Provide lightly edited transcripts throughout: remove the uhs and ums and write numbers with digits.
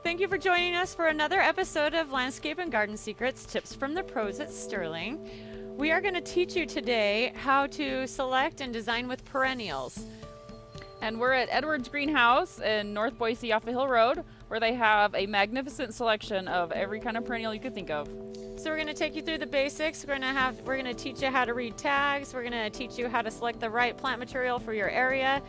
Thank you for joining us for another episode of Landscape and Garden Secrets, Tips from the Pros at Sterling. We are going to teach you today how to select and design with perennials. And we're at Edwards Greenhouse in North Boise off of Hill Road, where they have a magnificent selection of every kind of perennial you could think of. So we're going to take you through the basics. We're going to teach you how to read tags. We're going to teach you how to select the right plant material for your area.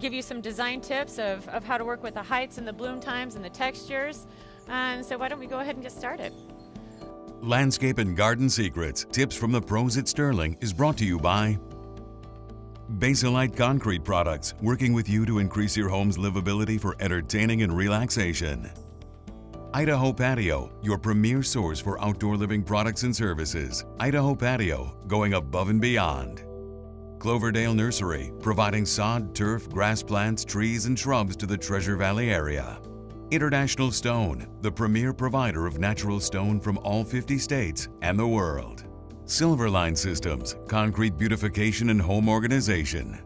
Give you some design tips of how to work with the heights and the bloom times and the textures. And so why don't we go ahead and get started? Landscape and Garden Secrets, Tips from the Pros at Sterling is brought to you by Basilite Concrete Products, working with you to increase your home's livability for entertaining and relaxation. Idaho Patio, your premier source for outdoor living products and services. Idaho Patio, going above and beyond. Cloverdale Nursery, providing sod, turf, grass plants, trees, and shrubs to the Treasure Valley area. International Stone, the premier provider of natural stone from all 50 states and the world. Silverline Systems, concrete beautification and home organization.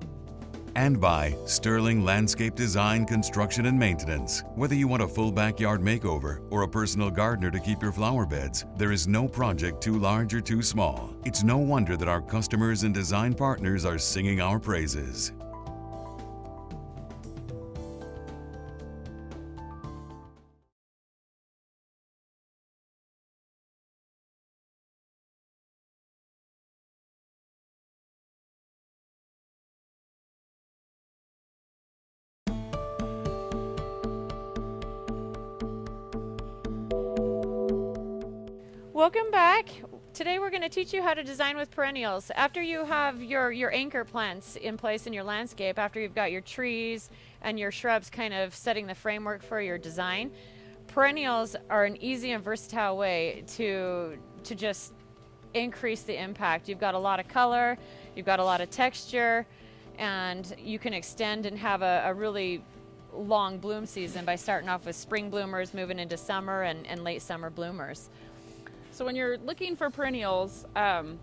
And by Sterling Landscape Design, Construction and Maintenance. Whether you want a full backyard makeover or a personal gardener to keep your flower beds, there is no project too large or too small. It's no wonder that our customers and design partners are singing our praises. Welcome back. Today we're going to teach you how to design with perennials. After you have your anchor plants in place in your landscape, after you've got your trees and your shrubs kind of setting the framework for your design, perennials are an easy and versatile way to just increase the impact. You've got a lot of color, you've got a lot of texture, and you can extend and have a really long bloom season by starting off with spring bloomers, moving into summer and late summer bloomers. So when you're looking for perennials, one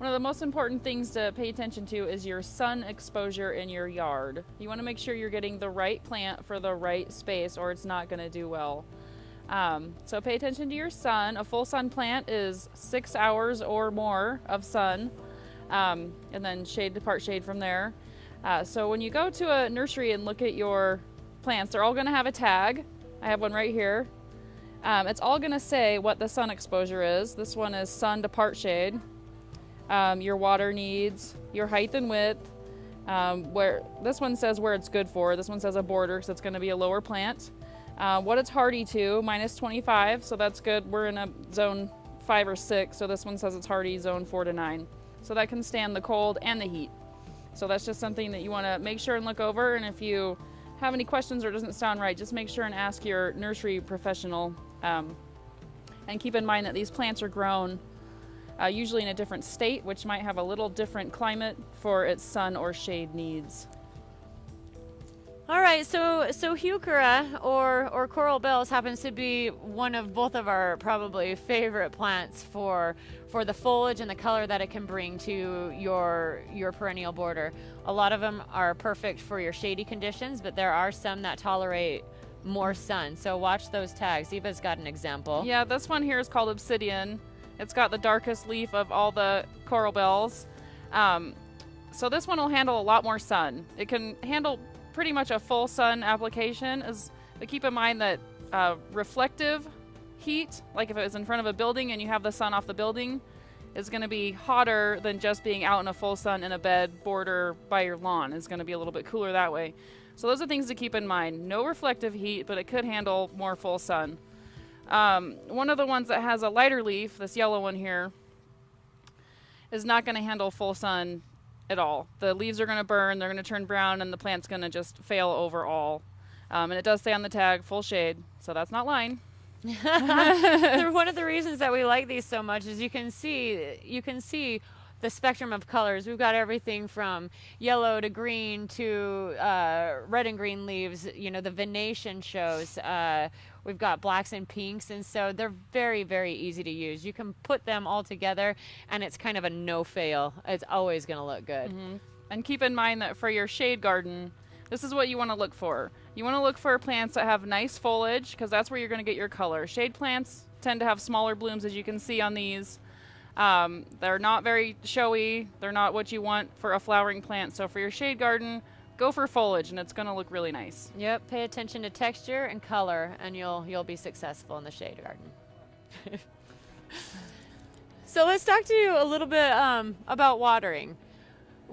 of the most important things to pay attention to is your sun exposure in your yard. You want to make sure you're getting the right plant for the right space or it's not going to do well. So pay attention to your sun. A full sun plant is 6 hours or more of sun, and then shade to part shade from there. So when you go to a nursery and look at your plants, they're all going to have a tag. I have one right here. It's all going to say what the sun exposure is. This one is sun to part shade, your water needs, your height and width, where this one says where it's good for. This one says a border because it's going to be a lower plant. What it's hardy to, -25, so that's good. We're in a zone 5 or 6, so this one says it's hardy zone 4 to 9. So that can stand the cold and the heat. So that's just something that you want to make sure and look over, and if you have any questions or it doesn't sound right, just make sure and ask your nursery professional. And keep in mind that these plants are grown usually in a different state, which might have a little different climate for its sun or shade needs. All right, so heuchera or coral bells happens to be one of both of our probably favorite plants for the foliage and the color that it can bring to your perennial border. A lot of them are perfect for your shady conditions, but there are some that tolerate more sun. So watch those tags. Eva's got an example. Yeah, this one here is called Obsidian. It's got the darkest leaf of all the coral bells. So this one will handle a lot more sun. It can handle pretty much a full sun application, but keep in mind that reflective heat, like if it was in front of a building and you have the sun off the building, is going to be hotter than just being out in a full sun in a bed border by your lawn. It's going to be a little bit cooler that way. So those are things to keep in mind. No reflective heat, but it could handle more full sun. One of the ones that has a lighter leaf, this yellow one here, is not going to handle full sun at all. The leaves are going to burn, they're going to turn brown, and the plant's going to just fail overall. And it does say on the tag, full shade, so that's not lying. One of the reasons that we like these so much is you can see the spectrum of colors. We've got everything from yellow to green to red and green leaves. You know, the venation shows. We've got blacks and pinks, and so they're very, very easy to use. You can put them all together, and it's kind of a no-fail. It's always going to look good. Mm-hmm. And keep in mind that for your shade garden, this is what you want to look for. You want to look for plants that have nice foliage because that's where you're going to get your color. Shade plants tend to have smaller blooms, as you can see on these. They're not very showy. They're not what you want for a flowering plant. So for your shade garden, go for foliage and it's going to look really nice. Yep, pay attention to texture and color and you'll be successful in the shade garden. So let's talk to you a little bit about watering.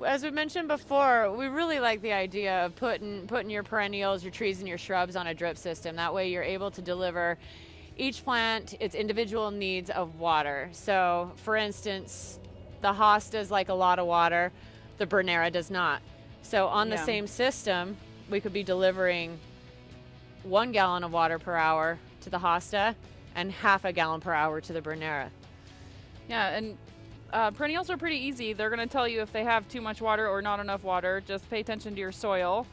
As we mentioned before, we really like the idea of putting your perennials, your trees, and your shrubs on a drip system. That way you're able to deliver each plant its individual needs of water. So, for instance, the hostas like a lot of water, the Bernera does not. So on the same system, we could be delivering 1 gallon of water per hour to the hosta and half a gallon per hour to the Bernera. Yeah, and perennials are pretty easy. They're going to tell you if they have too much water or not enough water. Just pay attention to your soil.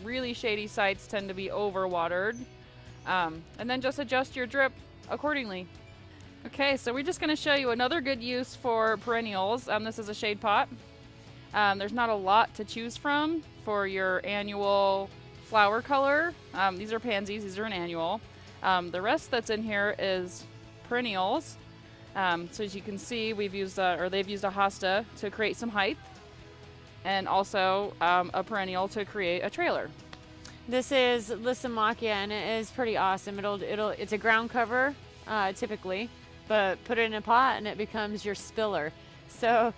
Really shady sites tend to be overwatered. And then just adjust your drip accordingly. Okay, so we're just going to show you another good use for perennials. This is a shade pot. There's not a lot to choose from for your annual flower color. These are pansies. These are an annual. The rest that's in here is perennials. So as you can see, they've used a hosta to create some height, and also a perennial to create a trailer. This is Lysimachia, and it is pretty awesome. It's a ground cover typically, but put it in a pot and it becomes your spiller. So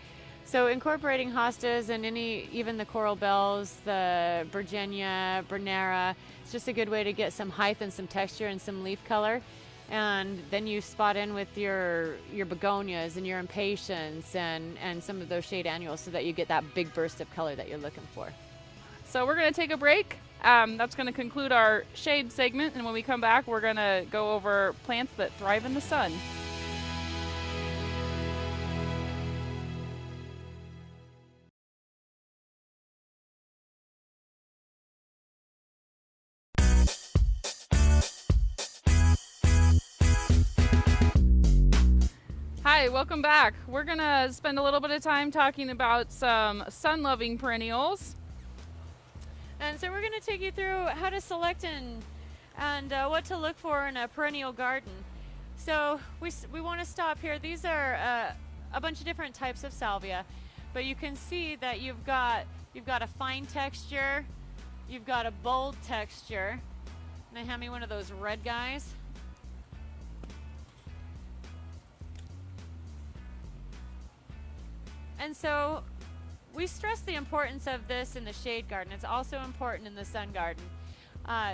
incorporating hostas and even the coral bells, the Virginia, Bernera, it's just a good way to get some height and some texture and some leaf color. And then you spot in with your begonias and your impatiens and some of those shade annuals so that you get that big burst of color that you're looking for. So we're going to take a break. That's going to conclude our shade segment. And when we come back, we're going to go over plants that thrive in the sun. Hi, welcome back. We're going to spend a little bit of time talking about some sun-loving perennials. And so we're going to take you through how to select and what to look for in a perennial garden. So we want to stop here. These are a bunch of different types of salvia, but you can see that you've got a fine texture, you've got a bold texture. Now hand me one of those red guys. And so we stress the importance of this in the shade garden. It's also important in the sun garden.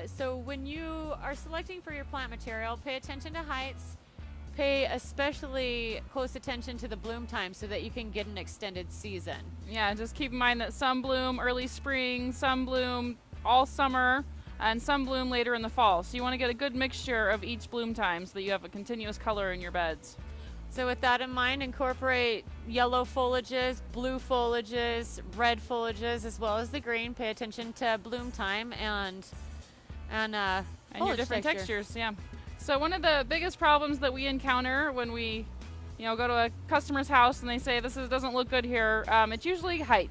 So when you are selecting for your plant material, pay attention to heights, pay especially close attention to the bloom time so that you can get an extended season. Yeah, just keep in mind that some bloom early spring, some bloom all summer, and some bloom later in the fall. So you want to get a good mixture of each bloom time so that you have a continuous color in your beds. So with that in mind, incorporate yellow foliages, blue foliages, red foliages, as well as the green. Pay attention to bloom time and your different textures. Yeah. So one of the biggest problems that we encounter when we, go to a customer's house and they say doesn't look good here, it's usually height.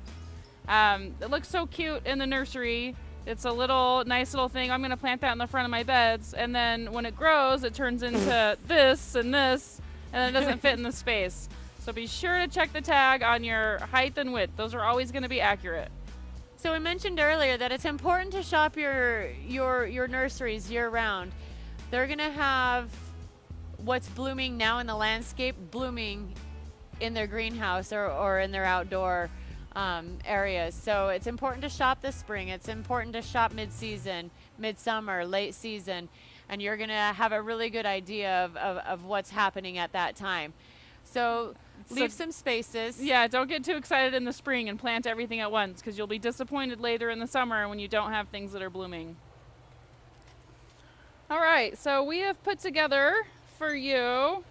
It looks so cute in the nursery. It's a nice little thing. I'm going to plant that in the front of my beds, and then when it grows, it turns into this and this. And it doesn't fit in the space. So be sure to check the tag on your height and width. Those are always going to be accurate. So we mentioned earlier that it's important to shop your nurseries year round. They're going to have what's blooming now in the landscape blooming in their greenhouse or in their outdoor areas. So it's important to shop this spring. It's important to shop mid-season, midsummer, late season. And you're going to have a really good idea of what's happening at that time. So leave some spaces. Yeah, don't get too excited in the spring and plant everything at once because you'll be disappointed later in the summer when you don't have things that are blooming. All right, so we have put together for you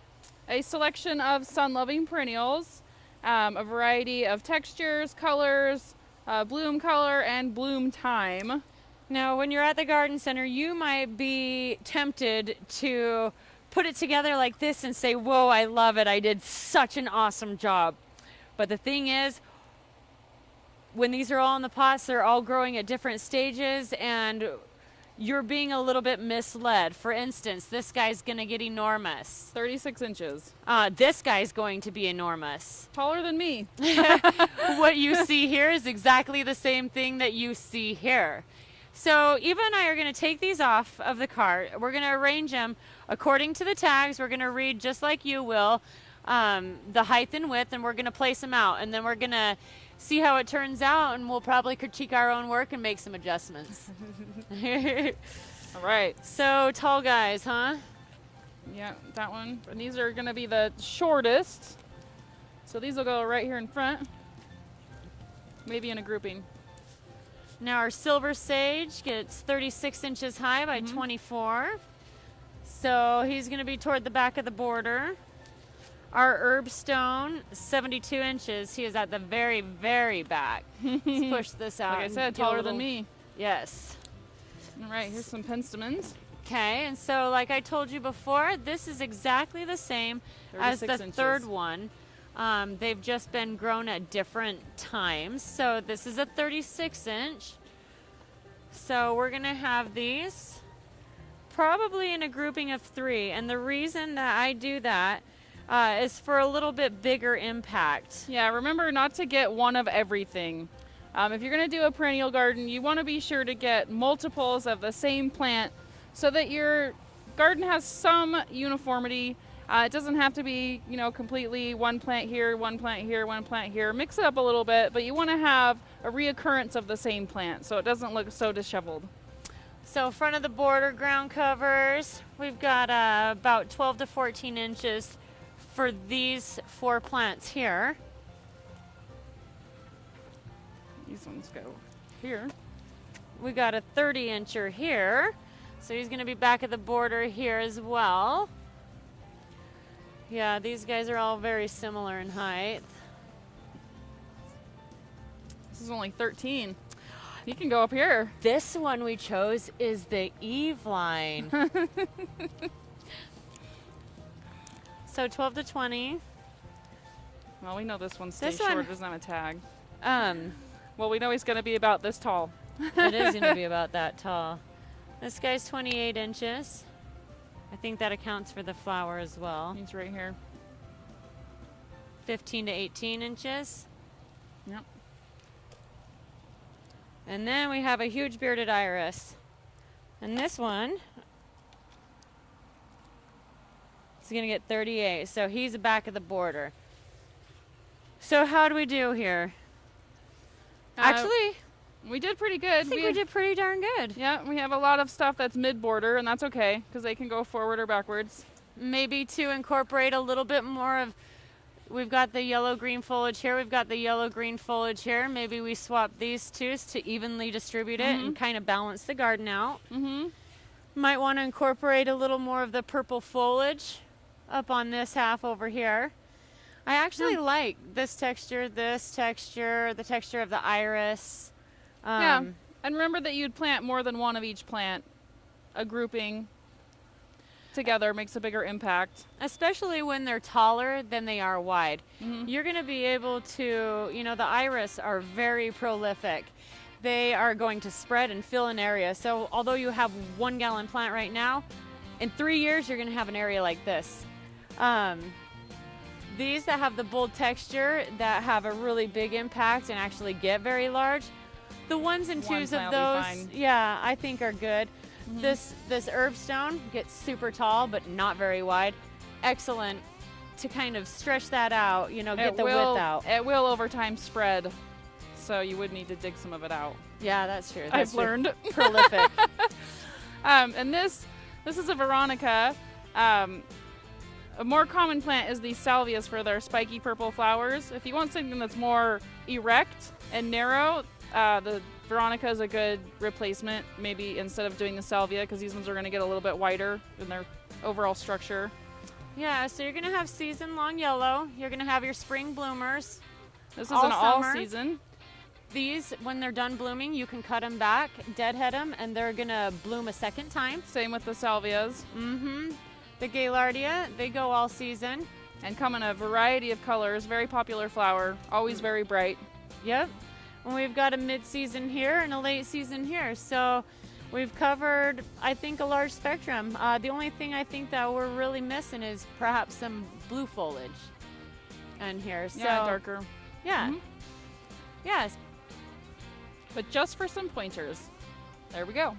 a selection of sun-loving perennials, a variety of textures, colors, bloom color, and bloom time. Now, when you're at the garden center, you might be tempted to put it together like this and say, whoa, I love it. I did such an awesome job. But the thing is, when these are all in the pots, they're all growing at different stages, and you're being a little bit misled. For instance, this guy's going to get enormous. 36 inches. This guy's going to be enormous. Taller than me. What you see here is exactly the same thing that you see here. So Eva and I are going to take these off of the cart. We're going to arrange them according to the tags. We're going to read just like you will the height and width, and we're going to place them out. And then we're going to see how it turns out, and we'll probably critique our own work and make some adjustments. All right. So tall guys, huh? Yeah, that one. And these are going to be the shortest. So these will go right here in front. Maybe in a grouping. Now our silver sage gets 36 inches high by 24. So he's going to be toward the back of the border. Our herb stone, 72 inches. He is at the very, very back. Let's push this out. Like I and said, get a taller little- than me. Yes. All right, here's some penstemons. Okay, and so like I told you before, this is exactly the same as the 36 inches. third one. They've just been grown at different times. So this is a 36 inch. So we're going to have these probably in a grouping of 3. And the reason that I do that is for a little bit bigger impact. Yeah, remember not to get one of everything. If you're going to do a perennial garden, you want to be sure to get multiples of the same plant so that your garden has some uniformity. It doesn't have to be, completely one plant here, one plant here, one plant here. Mix it up a little bit, but you want to have a reoccurrence of the same plant so it doesn't look so disheveled. So front of the border ground covers, we've got about 12 to 14 inches for these 4 plants here. These ones go here. We got a 30 incher here. So he's going to be back at the border here as well. Yeah, these guys are all very similar in height. This is only 13. You can go up here. This one we chose is the Eve line. So 12 to 20. Well, we know this one stays This one- short. It doesn't have a tag. Um, Well, we know he's going to be about this tall. it is going to be about that tall. This guy's 28 inches. I think that accounts for the flower as well. He's right here. 15 to 18 inches. Yep. And then we have a huge bearded iris. And this one is going to get 38. So he's the back of the border. So how do we do here? Actually, We did pretty good. I think we did pretty darn good. Yeah, we have a lot of stuff that's mid-border, and that's okay, because they can go forward or backwards. Maybe to incorporate a little bit more of, we've got the yellow-green foliage here, we've got the yellow-green foliage here. Maybe we swap these two to evenly distribute it and kind of balance the garden out. Mm-hmm. Might want to incorporate a little more of the purple foliage up on this half over here. I actually like this texture, the texture of the iris. Yeah, and remember that you'd plant more than one of each plant. A grouping together makes a bigger impact. Especially when they're taller than they are wide. Mhm. You're going to be able to, the iris are very prolific. They are going to spread and fill an area. So although you have 1 gallon plant right now, in 3 years you're going to have an area like this. These that have the bold texture, that have a really big impact and actually get very large, the ones and One twos of plant will those, be fine. yeah, I think are good. This herb stone gets super tall but not very wide. Excellent to kind of stretch that out, get the width out. It will over time spread, so you would need to dig some of it out. Yeah, that's true. I've learned. Prolific. And this is a Veronica. A more common plant is the salvias for their spiky purple flowers. If you want something that's more erect and narrow, the Veronica is a good replacement, maybe instead of doing the salvia, because these ones are going to get a little bit wider in their overall structure. Yeah, so you're going to have season-long yellow. You're going to have your spring bloomers. This is All an all summer. season. These, when they're done blooming, you can cut them back, deadhead them, and they're going to bloom a second time. Same with the salvias. Mm-hmm. The Gaillardia, they go all season. And come in a variety of colors. Very popular flower. Always very bright. Yep. And we've got a mid-season here and a late season here. So we've covered, I think, a large spectrum. The only thing I think that we're really missing is perhaps some blue foliage in here. So, Yeah, darker. Yeah. Mhm. Yes. But just for some pointers. There we go.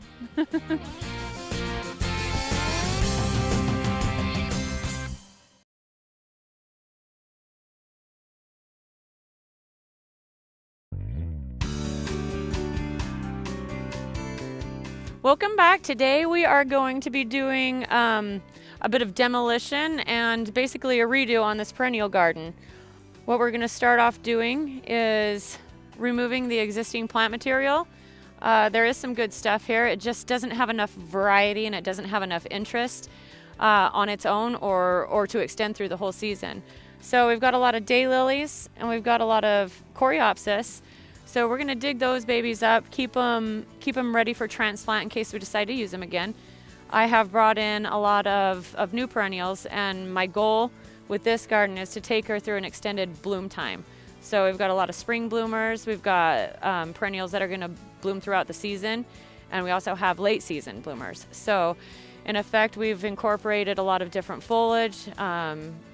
Welcome back. Today we are going to be doing a bit of demolition and basically a redo on this perennial garden. What we're going to start off doing is removing the existing plant material. There is some good stuff here. It just doesn't have enough variety and it doesn't have enough interest on its own or to extend through the whole season. So we've got a lot of daylilies and we've got a lot of coreopsis. So we're going to dig those babies up, keep them ready for transplant in case we decide to use them again. I have brought in a lot of new perennials, and my goal with this garden is to take her through an extended bloom time. So we've got a lot of spring bloomers, we've got perennials that are going to bloom throughout the season, and we also have late season bloomers. So in effect, we've incorporated a lot of different foliage,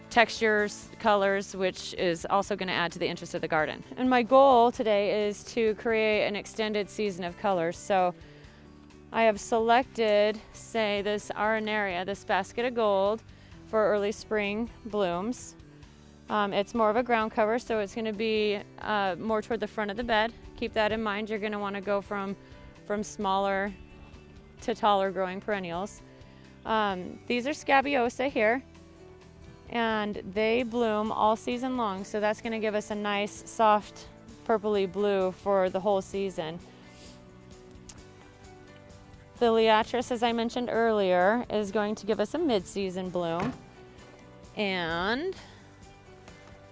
textures, colors, which is also going to add to the interest of the garden. And my goal today is to create an extended season of colors. So I have selected, say, this Arenaria, this basket of gold, for early spring blooms. It's more of a ground cover, so it's going to be more toward the front of the bed. Keep that in mind. You're going to want to go from smaller to taller growing perennials. These are Scabiosa here, and they bloom all season long, so that's going to give us a nice soft purpley blue for the whole season. The Liatris, as I mentioned earlier, is going to give us a mid-season bloom. And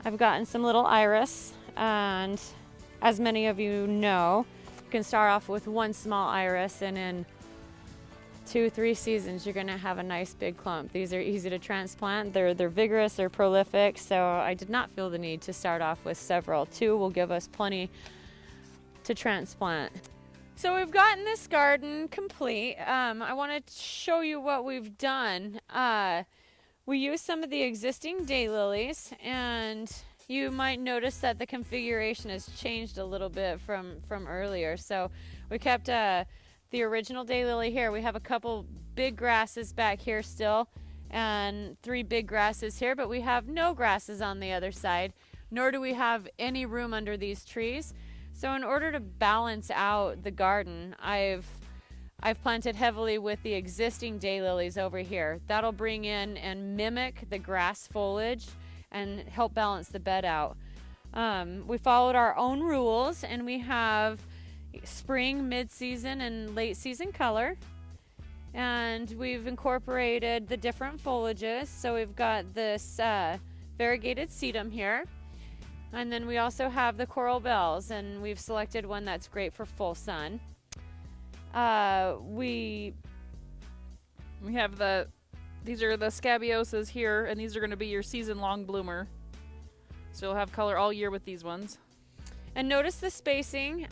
I've gotten some little iris, and as many of you know, you can start off with one small iris, and in 2-3 seasons you're going to have a nice big clump. These are easy to transplant. They're vigorous, they're prolific, so I did not feel the need to start off with several. 2 will give us plenty to transplant. So we've gotten this garden complete. I want to show you what we've done. We used some of the existing daylilies, and you might notice that the configuration has changed a little bit from earlier. So we kept the original daylily here. We have a couple big grasses back here still and 3 big grasses here, but we have no grasses on the other side, nor do we have any room under these trees. So in order to balance out the garden, I've planted heavily with the existing daylilies over here. That'll bring in and mimic the grass foliage and help balance the bed out. We followed our own rules, and we have spring, mid-season, and late season color. And we've incorporated the different foliages. So we've got this variegated sedum here. And then we also have the coral bells, and we've selected one that's great for full sun. We have these are the Scabiosas here, and these are going to be your season-long bloomer. So you'll have color all year with these ones. And notice the spacing.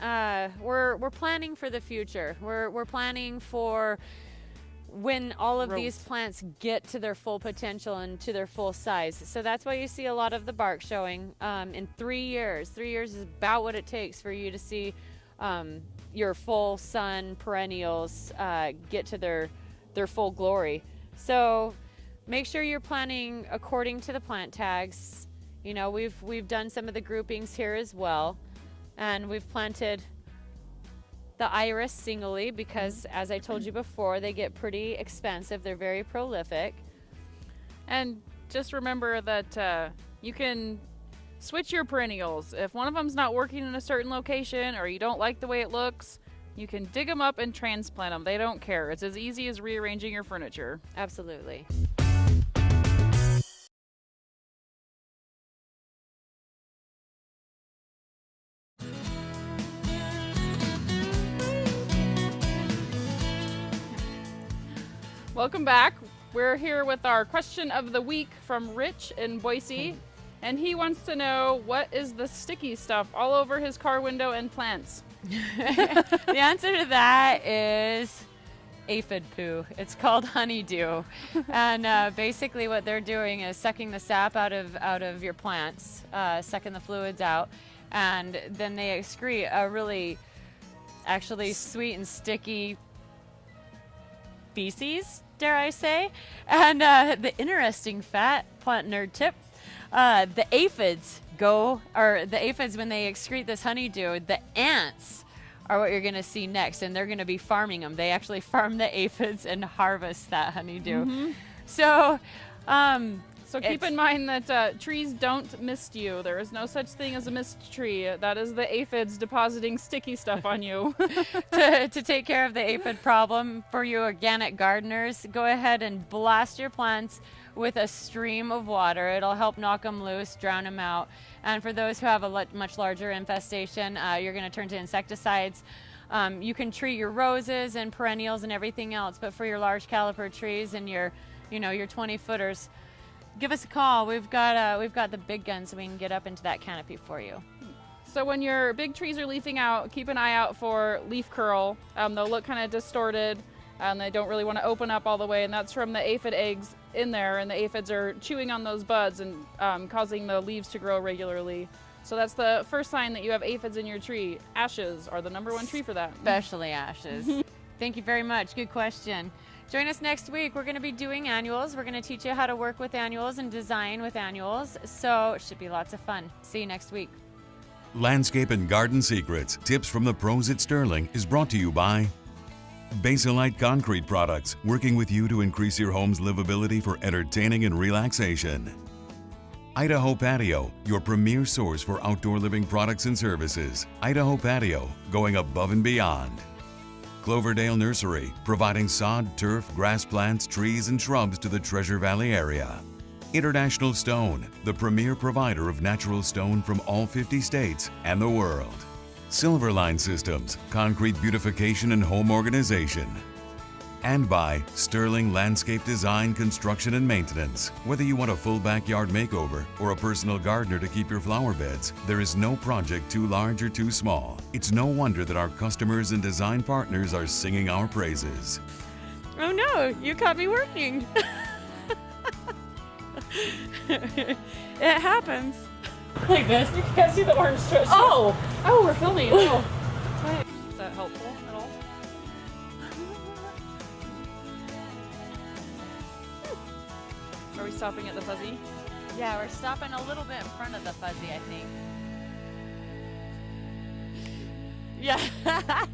We're planning for the future. We're planning for when all of these plants get to their full potential and to their full size. So that's why you see a lot of the bark showing in 3 years. 3 years is about what it takes for you to see your full sun perennials get to their full glory. So make sure you're planting according to the plant tags. You know, we've done some of the groupings here as well, and we've planted the iris singly because, as I told you before, they get pretty expensive. They're very prolific. And just remember that you can switch your perennials. If one of them's not working in a certain location or you don't like the way it looks, you can dig them up and transplant them. They don't care. It's as easy as rearranging your furniture. Absolutely. Welcome back. We're here with our question of the week from Rich in Boise, and he wants to know, what is the sticky stuff all over his car window and plants? The answer to that is aphid poo. It's called honeydew. And basically what they're doing is sucking the sap out of your plants, sucking the fluids out, and then they excrete a really actually sweet and sticky feces, dare I say. And the interesting plant nerd tip, the aphids when they excrete this honeydew, the ants are what you're going to see next, and they're going to be farming them. They actually farm the aphids and harvest that honeydew. So So keep in mind that trees don't mist you. There is no such thing as a mist tree. That is the aphids depositing sticky stuff on you. to take care of the aphid problem for you organic gardeners, go ahead and blast your plants with a stream of water. It'll help knock them loose, drown them out. And for those who have a much larger infestation, you're going to turn to insecticides. You can treat your roses and perennials and everything else, but for your large caliper trees and your 20 footers, give us a call. We've got the big guns, so we can get up into that canopy for you. So when your big trees are leafing out, keep an eye out for leaf curl. They'll look kind of distorted, and they don't really want to open up all the way, and that's from the aphid eggs in there, and the aphids are chewing on those buds and causing the leaves to grow regularly. So that's the first sign that you have aphids in your tree. Ashes are the #1 tree for that. Especially ashes. Thank you very much. Good question. Join us next week. We're going to be doing annuals. We're going to teach you how to work with annuals and design with annuals. So it should be lots of fun. See you next week. Landscape and Garden Secrets, tips from the pros at Sterling is brought to you by Basilite Concrete Products, working with you to increase your home's livability for entertaining and relaxation. Idaho Patio, your premier source for outdoor living products and services. Idaho Patio, going above and beyond. Cloverdale Nursery, providing sod, turf, grass plants, trees, and shrubs to the Treasure Valley area. International Stone, the premier provider of natural stone from all 50 states and the world. Silverline Systems, concrete beautification and home organization. And by Sterling Landscape Design, Construction, and Maintenance. Whether you want a full backyard makeover or a personal gardener to keep your flower beds, there is no project too large or too small. It's no wonder that our customers and design partners are singing our praises. Oh no, you caught me working. It happens. Like this? You can't see the orange stretch. Oh, we're filming. Oh. Is that helpful at all? Are we stopping at the fuzzy? Yeah, we're stopping a little bit in front of the fuzzy, I think. Yeah.